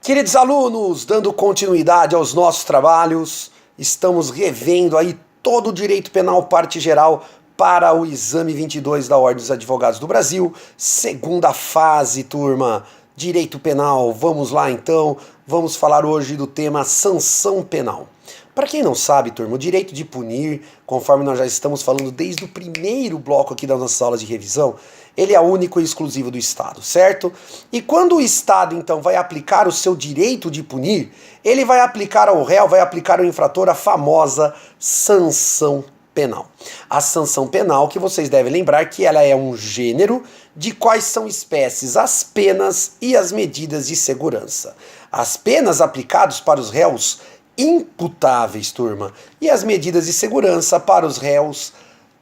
Queridos alunos, dando continuidade aos nossos trabalhos, estamos revendo aí todo o direito penal parte geral para o exame 22 da Ordem dos Advogados do Brasil, segunda fase, turma, direito penal. Vamos lá então, vamos falar hoje do tema sanção penal. Para quem não sabe, turma, o direito de punir, conforme nós já estamos falando desde o primeiro bloco aqui das nossas aulas de revisão, ele é único e exclusivo do Estado, certo? E quando o Estado, então, vai aplicar o seu direito de punir, ele vai aplicar ao réu, vai aplicar ao infrator a famosa sanção penal. A sanção penal, que vocês devem lembrar que ela é um gênero de quais são espécies as penas e as medidas de segurança. As penas aplicadas para os réus imputáveis, turma, e as medidas de segurança para os réus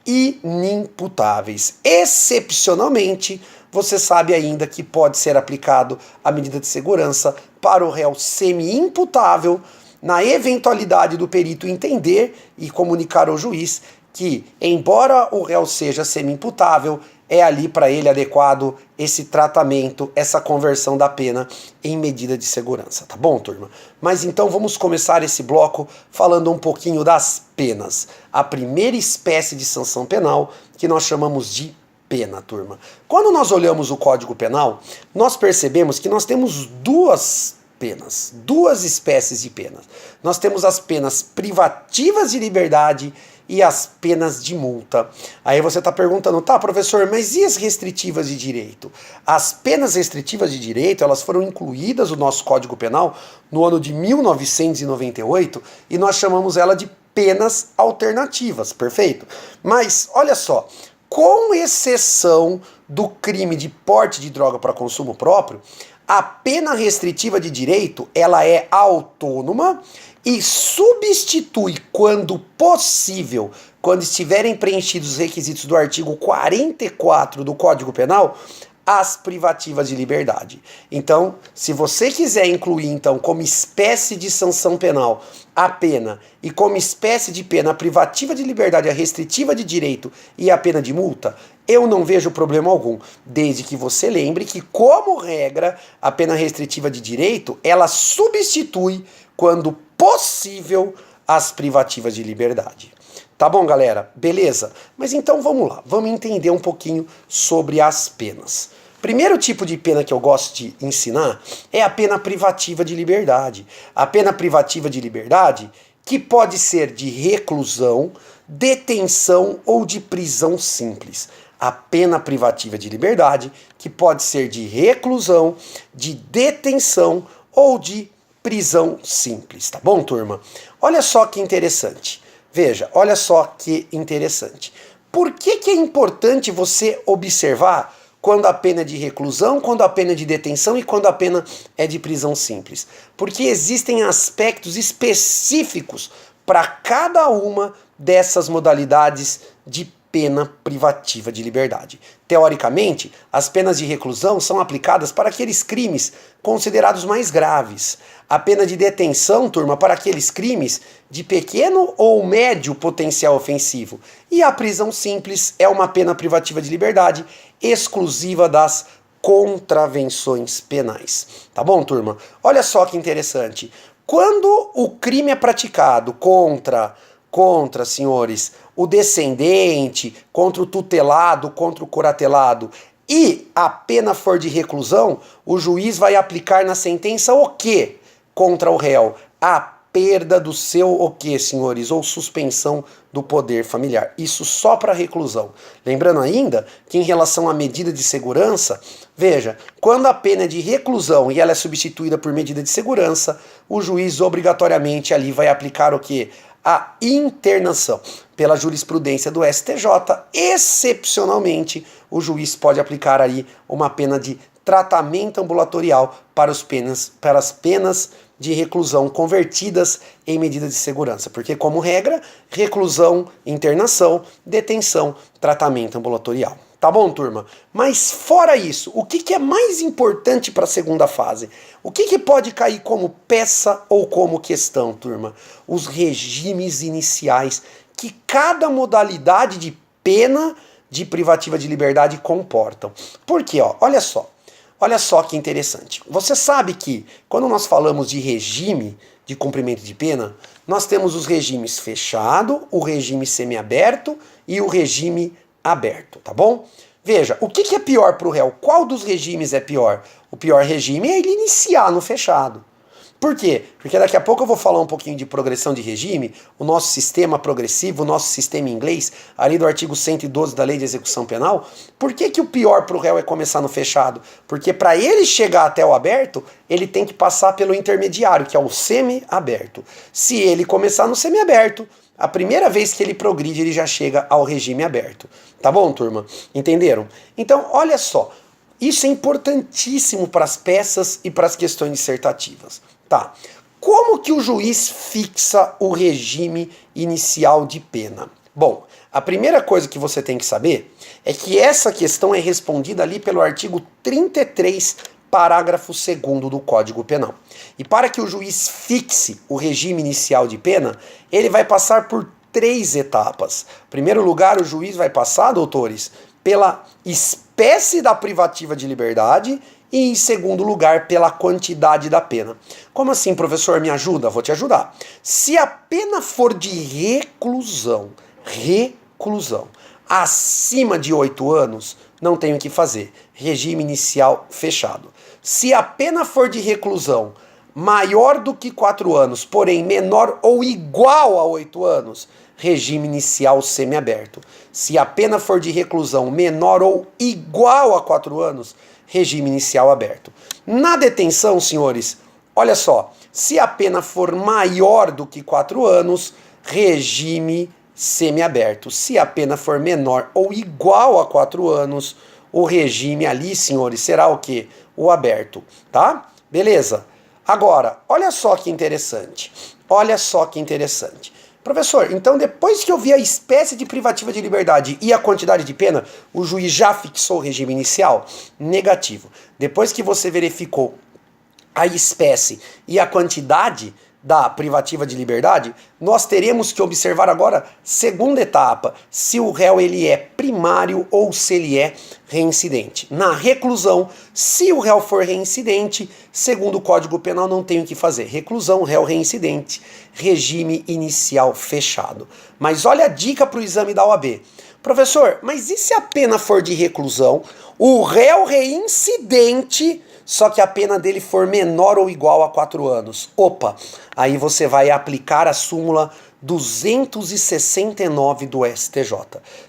inimputáveis. Excepcionalmente, você sabe ainda que pode ser aplicado a medida de segurança para o réu semi-imputável, na eventualidade do perito entender e comunicar ao juiz que, embora o réu seja semi-imputável, é ali para ele adequado esse tratamento, essa conversão da pena em medida de segurança, tá bom, turma? Mas então vamos começar esse bloco falando um pouquinho das penas. A primeira espécie de sanção penal que nós chamamos de pena, turma. Quando nós olhamos o Código Penal, nós percebemos que nós temos duas penas, duas espécies de penas. Nós temos as penas privativas de liberdade e as penas de multa. Aí você está perguntando, tá, professor, mas e as restritivas de direito? As penas restritivas de direito, elas foram incluídas no nosso Código Penal no ano de 1998 e nós chamamos ela de penas alternativas, perfeito? Mas, olha só, com exceção do crime de porte de droga para consumo próprio, a pena restritiva de direito, ela é autônoma e substitui, quando possível, quando estiverem preenchidos os requisitos do artigo 44 do Código Penal, as privativas de liberdade. Então, se você quiser incluir, então, como espécie de sanção penal a pena e como espécie de pena a privativa de liberdade, a restritiva de direito e a pena de multa, eu não vejo problema algum, desde que você lembre que, como regra, a pena restritiva de direito, ela substitui, quando possível, as privativas de liberdade. Tá bom, galera? Beleza? Mas então vamos lá, vamos entender um pouquinho sobre as penas. Primeiro tipo de pena que eu gosto de ensinar é a pena privativa de liberdade. A pena privativa de liberdade, que pode ser de reclusão, detenção ou de prisão simples. A pena privativa de liberdade, que pode ser de reclusão, de detenção ou de prisão simples, tá bom, turma? Olha só que interessante. Veja, olha só que interessante. Por que é importante você observar quando a pena é de reclusão, quando a pena é de detenção e quando a pena é de prisão simples? Porque existem aspectos específicos para cada uma dessas modalidades de pena privativa de liberdade. Teoricamente, as penas de reclusão são aplicadas para aqueles crimes considerados mais graves. A pena de detenção, turma, para aqueles crimes de pequeno ou médio potencial ofensivo. E a prisão simples é uma pena privativa de liberdade exclusiva das contravenções penais. Tá bom, turma? Olha só que interessante. Quando o crime é praticado contra, senhores, o descendente, contra o tutelado, contra o curatelado, e a pena for de reclusão, o juiz vai aplicar na sentença o quê? Contra o réu? A perda do seu o quê, senhores? Ou suspensão do poder familiar. Isso só para reclusão. Lembrando ainda que em relação à medida de segurança, veja, quando a pena é de reclusão e ela é substituída por medida de segurança, o juiz obrigatoriamente ali vai aplicar o quê? A internação. Pela jurisprudência do STJ, excepcionalmente, o juiz pode aplicar aí uma pena de tratamento ambulatorial para as penas de reclusão convertidas em medida de segurança. Porque, como regra, reclusão, internação, detenção, tratamento ambulatorial. Tá bom, turma? Mas fora isso, o que é mais importante para a segunda fase? O que pode cair como peça ou como questão, turma? Os regimes iniciais que cada modalidade de pena de privativa de liberdade comportam. Por quê? Olha só. Olha só que interessante. Você sabe que quando nós falamos de regime de cumprimento de pena, nós temos os regimes fechado, o regime semiaberto e o regime aberto, tá bom? Veja, o que é pior para o réu? Qual dos regimes é pior? O pior regime é ele iniciar no fechado. Por quê? Porque daqui a pouco eu vou falar um pouquinho de progressão de regime, o nosso sistema progressivo, o nosso sistema inglês, ali do artigo 112 da Lei de Execução Penal. Por que o pior para o réu é começar no fechado? Porque para ele chegar até o aberto, ele tem que passar pelo intermediário, que é o semi-aberto. Se ele começar no semi-aberto, a primeira vez que ele progride, ele já chega ao regime aberto. Tá bom, turma? Entenderam? Então, olha só. Isso é importantíssimo para as peças e para as questões dissertativas. Tá. Como que o juiz fixa o regime inicial de pena? Bom, a primeira coisa que você tem que saber é que essa questão é respondida ali pelo artigo 33, parágrafo 2º do Código Penal. E para que o juiz fixe o regime inicial de pena, ele vai passar por 3 etapas. Em primeiro lugar, o juiz vai passar, doutores, pela espécie da privativa de liberdade e, em segundo lugar, pela quantidade da pena. Como assim, professor? Me ajuda? Vou te ajudar. Se a pena for de reclusão, acima de 8 anos, não tem o que fazer. Regime inicial fechado. Se a pena for de reclusão maior do que 4 anos, porém menor ou igual a 8 anos, regime inicial semiaberto. Se a pena for de reclusão menor ou igual a 4 anos, regime inicial aberto. Na detenção, senhores, olha só, se a pena for maior do que 4 anos, regime semiaberto. Se a pena for menor ou igual a 4 anos, o regime ali, senhores, será o quê? O aberto, tá? Beleza? Agora, olha só que interessante. Olha só que interessante. Professor, então depois que eu vi a espécie de privativa de liberdade e a quantidade de pena, o juiz já fixou o regime inicial? Negativo. Depois que você verificou a espécie e a quantidade da privativa de liberdade, nós teremos que observar agora segunda etapa, se o réu ele é primário ou se ele é reincidente. Na reclusão, se o réu for reincidente, segundo o Código Penal não tem o que fazer. Reclusão, réu reincidente, regime inicial fechado. Mas olha a dica para o exame da OAB. Professor, mas e se a pena for de reclusão, o réu reincidente, só que a pena dele for menor ou igual a 4 anos? Opa, aí você vai aplicar a súmula 269 do STJ.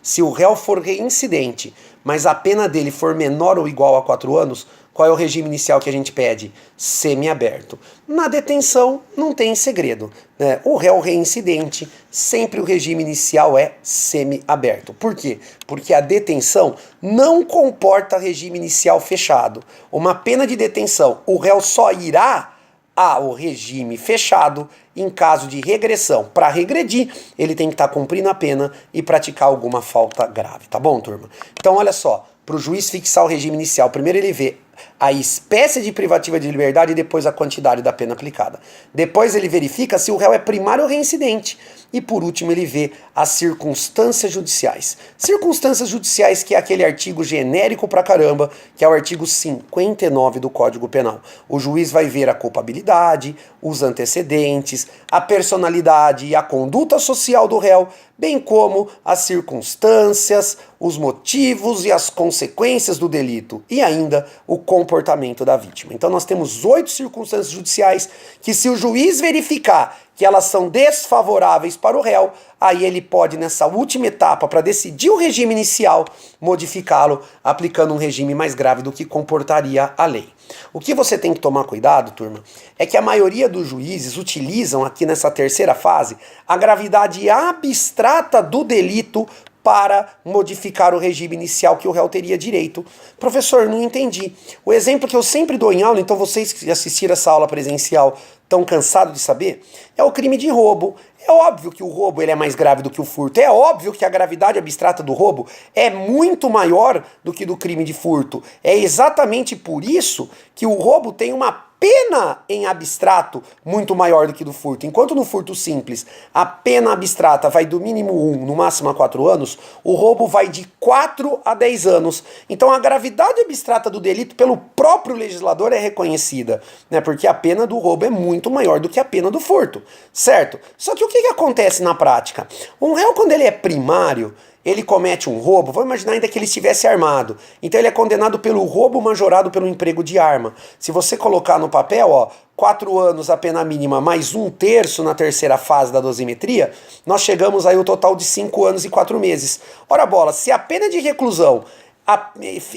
Se o réu for reincidente, mas a pena dele for menor ou igual a 4 anos, qual é o regime inicial que a gente pede? Semiaberto. Na detenção, não tem segredo, né? O réu reincidente, sempre o regime inicial é semiaberto. Por quê? Porque a detenção não comporta regime inicial fechado. Uma pena de detenção, o réu só irá ao regime fechado em caso de regressão. Para regredir, ele tem que estar cumprindo a pena e praticar alguma falta grave, tá bom, turma? Então, olha só, para o juiz fixar o regime inicial, primeiro ele vê a espécie de privativa de liberdade e depois a quantidade da pena aplicada. Depois ele verifica se o réu é primário ou reincidente. E por último ele vê as circunstâncias judiciais. Circunstâncias judiciais, que é aquele artigo genérico pra caramba, que é o artigo 59 do Código Penal. O juiz vai ver a culpabilidade, os antecedentes, a personalidade e a conduta social do réu, bem como as circunstâncias, os motivos e as consequências do delito e ainda o comportamento da vítima. Então nós temos 8 circunstâncias judiciais que, se o juiz verificar que elas são desfavoráveis para o réu, aí ele pode, nessa última etapa, para decidir o regime inicial, modificá-lo, aplicando um regime mais grave do que comportaria a lei. O que você tem que tomar cuidado, turma, é que a maioria dos juízes utilizam aqui nessa terceira fase a gravidade abstrata do delito para modificar o regime inicial que o réu teria direito. Professor, não entendi. O exemplo que eu sempre dou em aula, então vocês que assistiram essa aula presencial estão cansados de saber, é o crime de roubo. É óbvio que o roubo ele é mais grave do que o furto. É óbvio que a gravidade abstrata do roubo é muito maior do que do crime de furto. É exatamente por isso que o roubo tem uma pena em abstrato muito maior do que do furto. Enquanto no furto simples a pena abstrata vai do mínimo 1, no máximo a 4 anos, o roubo vai de 4 a 10 anos. Então a gravidade abstrata do delito pelo próprio legislador é reconhecida, né? Porque a pena do roubo é muito maior do que a pena do furto, certo? Só que o que acontece na prática? Um réu, quando ele é primário, ele comete um roubo, vamos imaginar ainda que ele estivesse armado. Então ele é condenado pelo roubo majorado pelo emprego de arma. Se você colocar no papel, ó, 4 anos a pena mínima mais 1/3 na terceira fase da dosimetria, nós chegamos aí ao total de 5 anos e 4 meses. Ora bola, se a pena de reclusão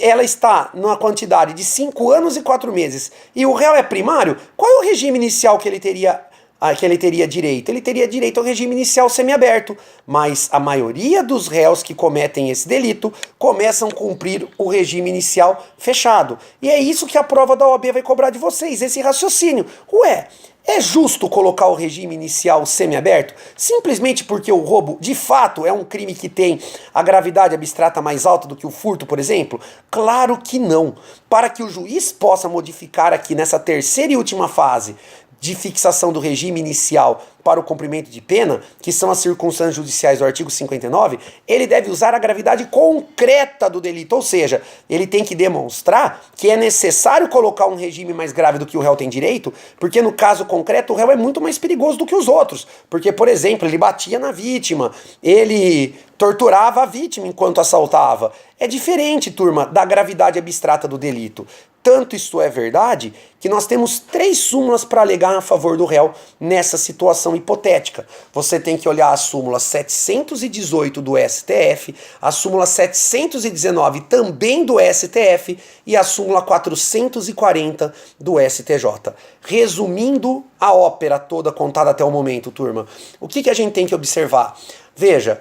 ela está numa quantidade de 5 anos e 4 meses e o réu é primário, qual é o regime inicial que ele teria direito? Ele teria direito ao regime inicial semiaberto, mas a maioria dos réus que cometem esse delito começam a cumprir o regime inicial fechado. E é isso que a prova da OAB vai cobrar de vocês, esse raciocínio. Ué, é justo colocar o regime inicial semiaberto simplesmente porque o roubo, de fato, é um crime que tem a gravidade abstrata mais alta do que o furto, por exemplo? Claro que não. Para que o juiz possa modificar aqui nessa terceira e última fase de fixação do regime inicial para o cumprimento de pena, que são as circunstâncias judiciais do artigo 59, ele deve usar a gravidade concreta do delito, ou seja, ele tem que demonstrar que é necessário colocar um regime mais grave do que o réu tem direito, porque no caso concreto o réu é muito mais perigoso do que os outros, porque, por exemplo, ele batia na vítima, ele torturava a vítima enquanto assaltava. É diferente, turma, da gravidade abstrata do delito. Tanto isto é verdade que nós temos 3 súmulas para alegar a favor do réu nessa situação hipotética. Você tem que olhar a súmula 718 do STF, a súmula 719 também do STF e a súmula 440 do STJ. Resumindo a ópera toda contada até o momento, turma, o que a gente tem que observar? Veja,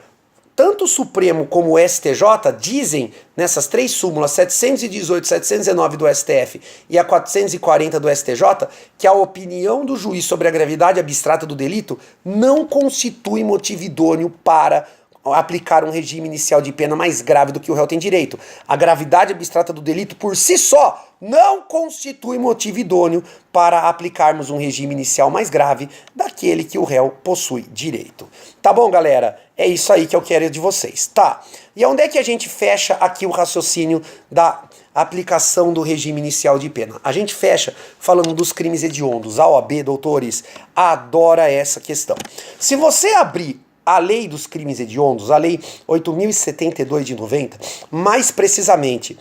tanto o Supremo como o STJ dizem nessas 3 súmulas, 718, 719 do STF e a 440 do STJ, que a opinião do juiz sobre a gravidade abstrata do delito não constitui motivo idôneo para aplicar um regime inicial de pena mais grave do que o réu tem direito. A gravidade abstrata do delito por si só não constitui motivo idôneo para aplicarmos um regime inicial mais grave daquele que o réu possui direito. Tá bom, galera? É isso aí que eu quero de vocês, tá? E onde é que a gente fecha aqui o raciocínio da aplicação do regime inicial de pena? A gente fecha falando dos crimes hediondos. A OAB, doutores, adora essa questão. Se você abrir a lei dos crimes hediondos, a lei 8.072 de 90, mais precisamente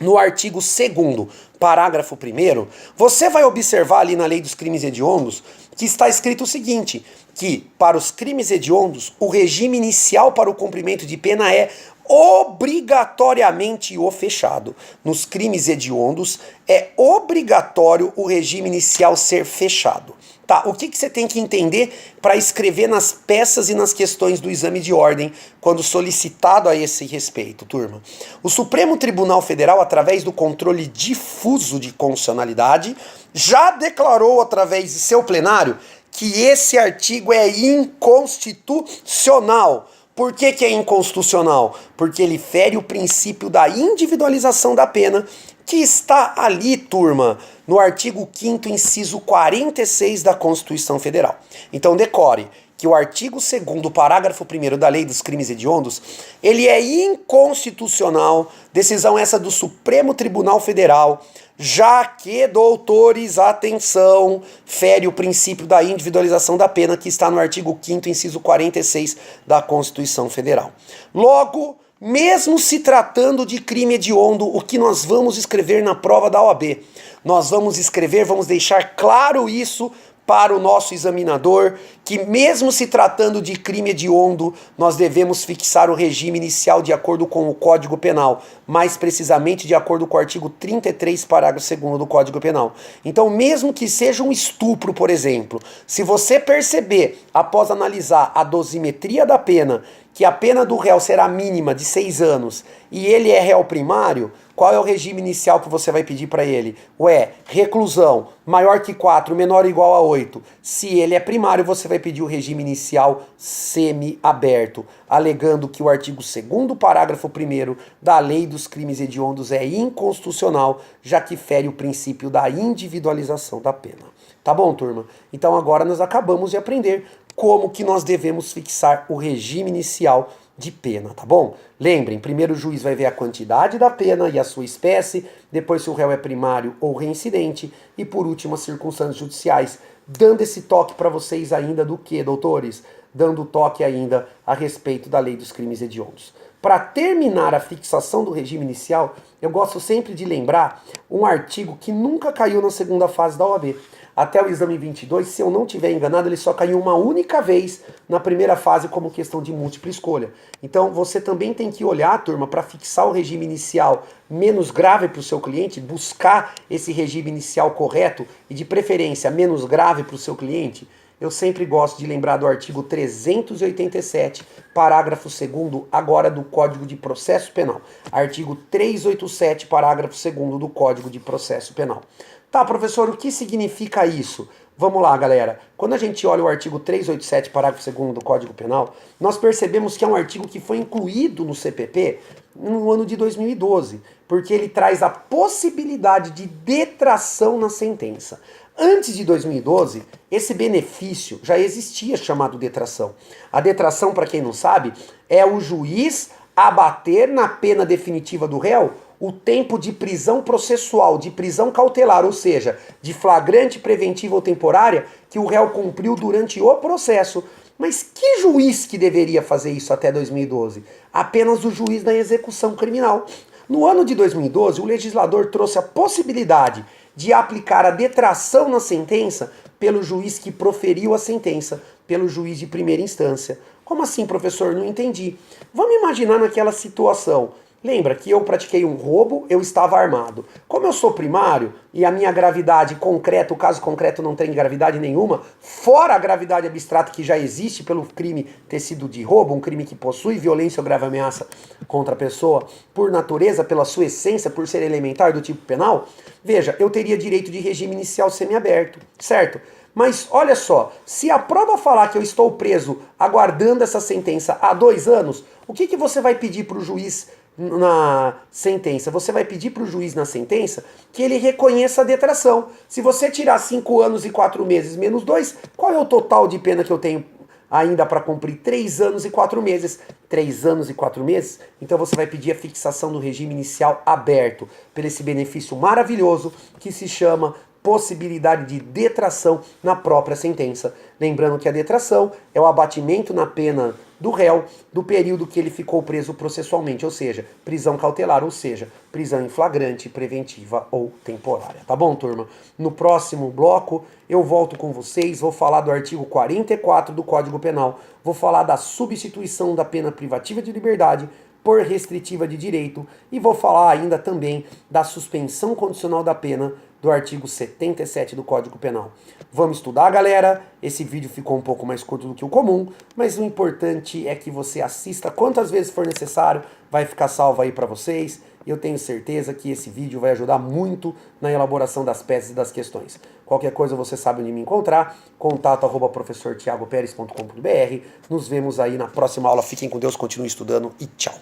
no artigo 2º, parágrafo 1º, você vai observar ali na lei dos crimes hediondos que está escrito o seguinte, que para os crimes hediondos o regime inicial para o cumprimento de pena é obrigatoriamente o fechado. Nos crimes hediondos é obrigatório o regime inicial ser fechado. Tá, o que você tem que entender para escrever nas peças e nas questões do exame de ordem quando solicitado a esse respeito, turma? O Supremo Tribunal Federal, através do controle difuso de constitucionalidade, já declarou através de seu plenário que esse artigo é inconstitucional. Por que é inconstitucional? Porque ele fere o princípio da individualização da pena, que está ali, turma, no artigo 5º, inciso 46 da Constituição Federal. Então decore que o artigo 2º, parágrafo 1º da Lei dos Crimes Hediondos, ele é inconstitucional, decisão essa do Supremo Tribunal Federal, já que, doutores, atenção, fere o princípio da individualização da pena que está no artigo 5º, inciso 46 da Constituição Federal. Logo, mesmo se tratando de crime hediondo, o que nós vamos escrever na prova da OAB? Nós vamos escrever, vamos deixar claro isso para o nosso examinador, que mesmo se tratando de crime hediondo, nós devemos fixar o regime inicial de acordo com o Código Penal, mais precisamente de acordo com o artigo 33, parágrafo 2º do Código Penal. Então, mesmo que seja um estupro, por exemplo, se você perceber, após analisar a dosimetria da pena, que a pena do réu será mínima de 6 anos e ele é réu primário, qual é o regime inicial que você vai pedir para ele? Ué, reclusão, maior que 4, menor ou igual a 8. Se ele é primário, você vai pedir o regime inicial semi-aberto, alegando que o artigo 2º, parágrafo 1º da Lei dos Crimes Hediondos é inconstitucional, já que fere o princípio da individualização da pena. Tá bom, turma? Então agora nós acabamos de aprender como que nós devemos fixar o regime inicial de pena, tá bom? Lembrem, primeiro o juiz vai ver a quantidade da pena e a sua espécie, depois se o réu é primário ou reincidente, e por último as circunstâncias judiciais, dando esse toque para vocês ainda do que, doutores? Dando toque ainda a respeito da Lei dos Crimes Hediondos. Para terminar a fixação do regime inicial, eu gosto sempre de lembrar um artigo que nunca caiu na segunda fase da OAB. Até o exame 22, se eu não estiver enganado, ele só caiu uma única vez na primeira fase como questão de múltipla escolha. Então você também tem que olhar, turma, para fixar o regime inicial menos grave para o seu cliente, buscar esse regime inicial correto e de preferência menos grave para o seu cliente. Eu sempre gosto de lembrar do artigo 387, parágrafo 2º, agora do Código de Processo Penal. Artigo 387, parágrafo 2º do Código de Processo Penal. Tá, professor, o que significa isso? Vamos lá, galera. Quando a gente olha o artigo 387, parágrafo 2º do Código Penal, nós percebemos que é um artigo que foi incluído no CPP no ano de 2012, porque ele traz a possibilidade de detração na sentença. Antes de 2012, esse benefício já existia, chamado detração. A detração, para quem não sabe, é o juiz abater na pena definitiva do réu o tempo de prisão processual, de prisão cautelar, ou seja, de flagrante, preventiva ou temporária, que o réu cumpriu durante o processo. Mas que juiz que deveria fazer isso até 2012? Apenas o juiz da execução criminal. No ano de 2012, o legislador trouxe a possibilidade de aplicar a detração na sentença pelo juiz que proferiu a sentença, pelo juiz de primeira instância. Como assim, professor? Não entendi. Vamos imaginar naquela situação. Lembra que eu pratiquei um roubo, eu estava armado. Como eu sou primário e a minha gravidade concreta, o caso concreto não tem gravidade nenhuma, fora a gravidade abstrata que já existe pelo crime ter sido de roubo, um crime que possui violência ou grave ameaça contra a pessoa, por natureza, pela sua essência, por ser elementar do tipo penal, veja, eu teria direito de regime inicial semiaberto, certo? Mas olha só, se a prova falar que eu estou preso aguardando essa sentença há 2 anos, o que você vai pedir para o juiz na sentença? Você vai pedir para o juiz na sentença que ele reconheça a detração. Se você tirar 5 anos e 4 meses menos 2, qual é o total de pena que eu tenho ainda para cumprir? 3 anos e 4 meses. 3 anos e 4 meses? Então você vai pedir a fixação do regime inicial aberto, por esse benefício maravilhoso que se chama possibilidade de detração na própria sentença. Lembrando que a detração é o abatimento na pena do réu do período que ele ficou preso processualmente, ou seja, prisão cautelar, ou seja, prisão em flagrante, preventiva ou temporária. Tá bom, turma? No próximo bloco eu volto com vocês, vou falar do artigo 44 do Código Penal, vou falar da substituição da pena privativa de liberdade por restritiva de direito e vou falar ainda também da suspensão condicional da pena do artigo 77 do Código Penal. Vamos estudar, galera? Esse vídeo ficou um pouco mais curto do que o comum, mas o importante é que você assista quantas vezes for necessário, vai ficar salvo aí para vocês. E eu tenho certeza que esse vídeo vai ajudar muito na elaboração das peças e das questões. Qualquer coisa você sabe onde me encontrar, contato@professortiagoperes.com.br. Nos vemos aí na próxima aula. Fiquem com Deus, continuem estudando e tchau!